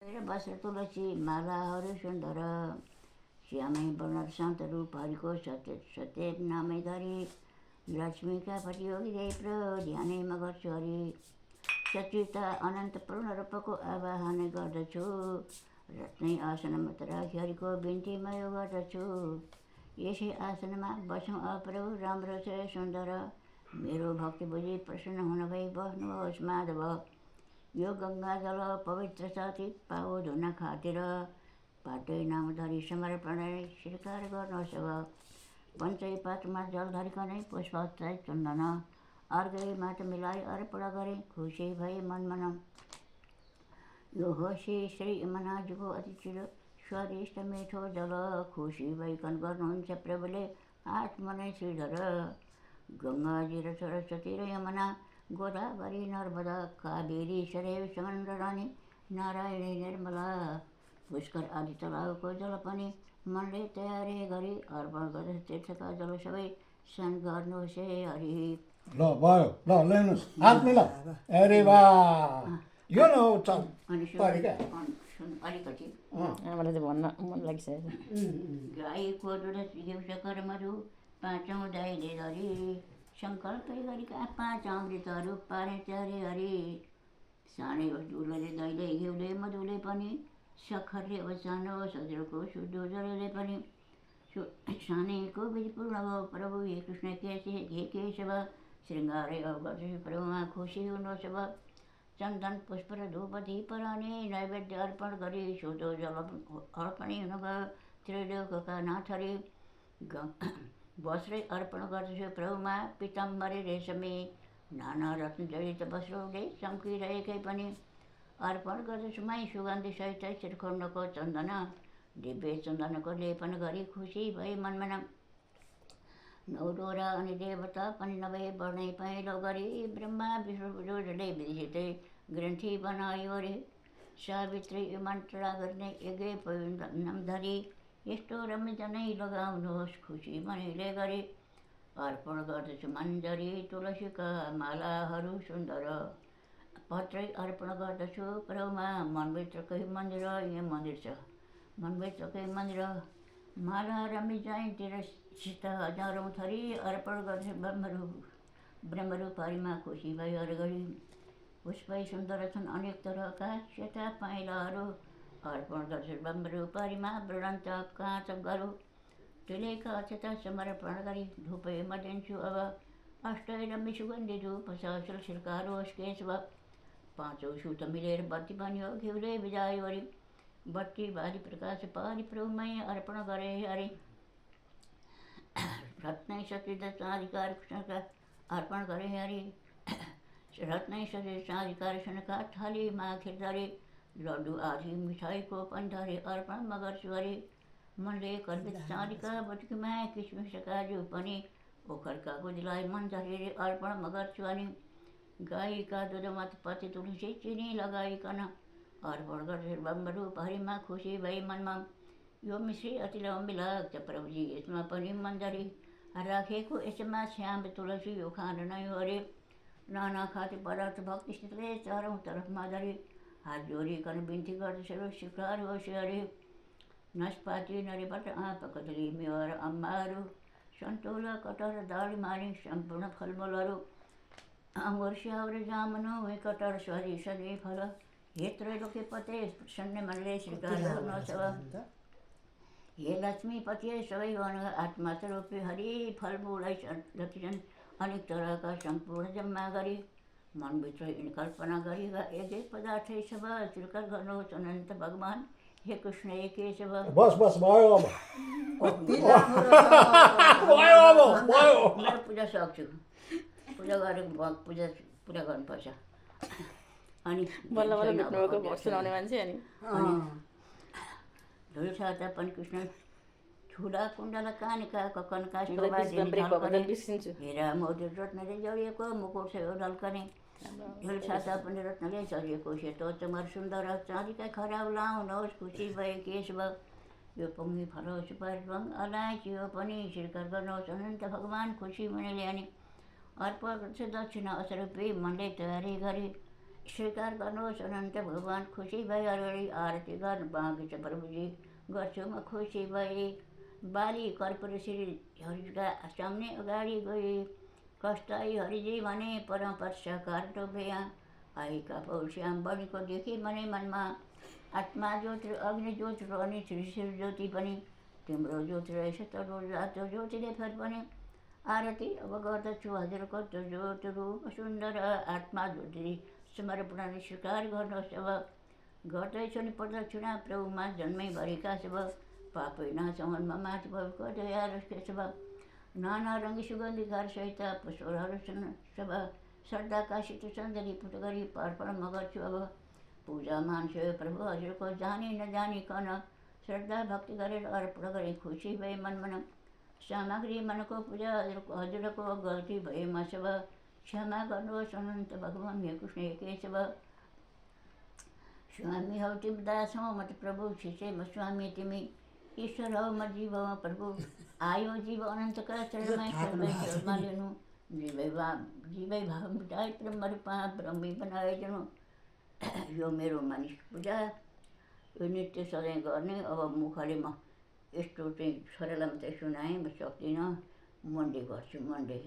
बस्र तुलसी मालाहरू सुन्दर श्यामै वर्ण शान्त रूप हरिको सत्य नामै धरी लक्ष्मीका प्रतियोगी जय ध्यानै म गर्छु हरि सचिता अनन्त पूर्ण रूपको आवाहन गर्दछु रत्नै आसनमा त राखी हरिको बिन्ती म यो गर्दछु यसै आसनमा बसौँ अप्रभु राम्रो छ सुन्दर मेरो भक्ति बुझी प्रसन्न हुन भई बस्नुहोस् माधव यो गङ्गा जल पवित्र साथी पाओ धुन खातिर पाटै नाम धरी समर्पण स्वीकार गर्नुहोस् अब पञ्चै पात्रमा जल धरिकनै पुष्पाक्षर चन्दन अर्घै माट मिलाई अर्पण गरे खुसी भई मनमन यो होसी श्री यमनाजीको अति चिर स्वादिष्ट मिठो जल खुसी भइकन गर्नुहुन्छ प्रभुले आत्मनै श्रीधर गङ्गाजी र सरस्वती र यमुना गोदावरी नर्मदा कावेरी सरेव समन्द्ररानी नारायणी निर्मला पुष्कर आदि तलाउको जल पनि मनले तयारी गरी अर्पण गर्दछ तीर्थका जल सबै स्नान गर्नुहोस् है हरि ल भयो ल ल्याउनुहोस् हात मिला अरे वाह यो न हो चल अलिकति मलाई चाहिँ भन्न मन लागिसकेको गाईको दुध घिउ शकर मधु पाँचौँ दाइले धरी सङ्कल्पै गरेका पाँच अमृतहरू पारे चारे हरि सानै दुधले दहीले घिउले मधुले पनि सखरले सानो सजुरको शुद्ध जलले पनि सानैको बीजपूर्ण भयो प्रभु हे कृष्ण हे केशव श्रृङ्गारे अवगत प्रभुमा खुसी हुनुहोस् अब चन्दन पुष्प र धूप दीप रहने नैवेद्य अर्पण गरी शुद्ध जल अर्पण हुनुभयो त्रिलोकका नाथरी वस्त्रै अर्पण गर्दछु प्रभुमा पिताम्बरे रेशमी नाना रत्न जडित वस्त्रले चम्किरहेकै पनि अर्पण गर्दछु मै सुगन्धी सहित श्रीखण्डको चन्दन दिव्य चन्दनको लेपन गरी खुसी भए मनमन नौडोरा अनि देवता पनि नभए वर्णै पहेँलो गरी ब्रह्मा विष्णुले विधितै ग्रन्थि बनायो अरे सावित्री मन्त्रणा गर्ने यज्ञ नाम धरी यस्तो रमित नै लगाउनुहोस् खुसी मनैले गरी अर्पण गर्दछु मन्जरी तुलसीका मालाहरू सुन्दर पत्रै अर्पण गर्दछु प्रभुमा मनभित्रकै मन्दिर यहाँ मन्दिर छ मनभित्रकै मन्दिर माला रमी जयन्ती र सीता हजारौँ थरी अर्पण गर्दछु ब्रह्मरूपारीमा खुसी भई हरघडी पुष्पै सुन्दर छन् अनेक तरहका सेता पाइलाहरू अर्पण गर्छु ब्रह्मरूपारीमा वृणन्त काँच गरु तुलेका अक्षता समर्पण गरी धूपै म दिन्छु अब अष्टैरमी सुगन्धी धूप सहस्र छिर्कारोस् केशव पाँचौँ सुत मिलेर बत्ती बन्यो घिउले बिजायो हरि बत्ती बारी प्रकाश पारी प्रभुमै अर्पण गरे हरि रत्नै सचिद चाँदीकार कृष्णका अर्पण गरे हरि रत्नै सचिद चाँदीकार कृष्णका थालीमा खिर्दरे लड्डु आदि मिठाईको पन्थरी अर्पण म गर्छु हरि मनले कल्पित चाँदीका बटुकीमा किसमिस काजु पनि ओखरका गुदीलाई मन झरेर अर्पण म गर्छु अनि गाईका दुधमा पति तुलसी चिनी लगाइकन अर्पण गर्छु ब्रह्मरूप हरिमा खुसी भई मनमा यो मिश्री अति लम्बी लाग्छ प्रभुजी यसमा पनि मन्जरी राखेको यसमा श्याम तुलसी यो खान नै हो अरे नाना खाद्य पदार्थ भक्तिसितले चारौँ तर्फमा धरी हात जोडिकन बिन्ती गर्दछु स्वीकार होस् अरे नासपाती नरिबाट आँप कदली मेवा अम्बाहरू सन्तोला कटहर दालिमानी सम्पूर्ण फलमूलहरू अङ्गुर स्याउर जामुन कटहर सरी सधैँ फल हेत्रै लोके पते सन्ने मनले स्वीकार गर्नुहोस् हे लक्ष्मीपति सबै आत्मा रूपी हरि फलमूलै जति छन् अनेक तरहका सम्पूर्ण जम्मा गरी मनभित्र कल्पना गरेका एक एक पदार्थ सब स्वीकार गर्नुहोस् अनन्त भगवान् हे कृष्ण हे केशव बस बस भयो अब मेरो पूजा सक्छु पूजा गरेको पूजा पुरा गर्नुपर्छ अनि बल्ल बल्ल भेट्नुभएको भोट सुनाउने मान्छे अनि धुल छाता पनि कृष्ण ठुला कुण्डला कानिका ककनका बिर्सिन्छु हेरा मोती रत्नले जोडिएको मुकुट छ ढल्कने झुल छाता पनि रत्नले सजिएको सेतो चमर सुन्दर चाँदीका खराब लाउनुहोस् खुसी भए केशव यो पुङ्गी फलो सुपारी रङ अलैँची हो पनि स्वीकार गर्नुहोस् अनन्त भगवान् खुसी मनैले अनि अर्पण दक्षिणा असरूपी मनले तयारी गरी स्वीकार गर्नुहोस् अनन्त भगवान् खुसी भए अगाडि आरती गर्न बाँकी छ प्रभुजी गर्छु म खुसी भए बाली कर्पूर श्रीहरिका सामने अगाडि गए कस्ताई हरिजी भने परमपद साकार टोभ्या आएका पौश्याम बढीको देखि मनै मनमा आत्मा ज्योति अग्नि ज्योति अनि श्री ज्योति पनि तिम्रो ज्योति रहेछ तरो जातो ज्योतिले फेरि पनि आरती अब गर्दछु हजुरको त्यो ज्योति रूप सुन्दर आत्मा ज्योति समर्पण स्वीकार गर्नुहोस् अब गर्दैछु नि प्रदक्षिणा प्रभुमा जन्मैभरिका सब पापै नाचमनमा माथि भएको दया रस्के सब नाना रङ्गी सुगन्धिकार सहित पुष्पहरू सब श्रद्धाकासित सन्दरी पुट गरी अर्पण म गर्छु अब पूजा मान्छु प्रभु हजुरको जानी नजानिकन श्रद्धा भक्ति गरेर अर्पण गरी खुसी भए मन सामग्री मनको पूजा हजुरको गल्ती भएमा सब क्षमा गर्नुहोस् अनन्त भगवान् हे कृष्ण हे केशव स्वामी हौ तिमी दास हौ म त प्रभु शिष्य म स्वामी तिमी ईश्वर हौ म जीव हौ प्रभु आयो जीव अनन्तका चरणमै सर्वैमा लिनु जीवै भाव मिटाए ब्रह्म रूपमा ब्रह्मी बनाइदिनु यो मेरो मानिस पूजा यो नित्य सधैँ गर्ने अब मुखले म यस्तो चाहिँ सरल मात्रै सुनाएँ म सक्दिनँ मनले गर्छु मनले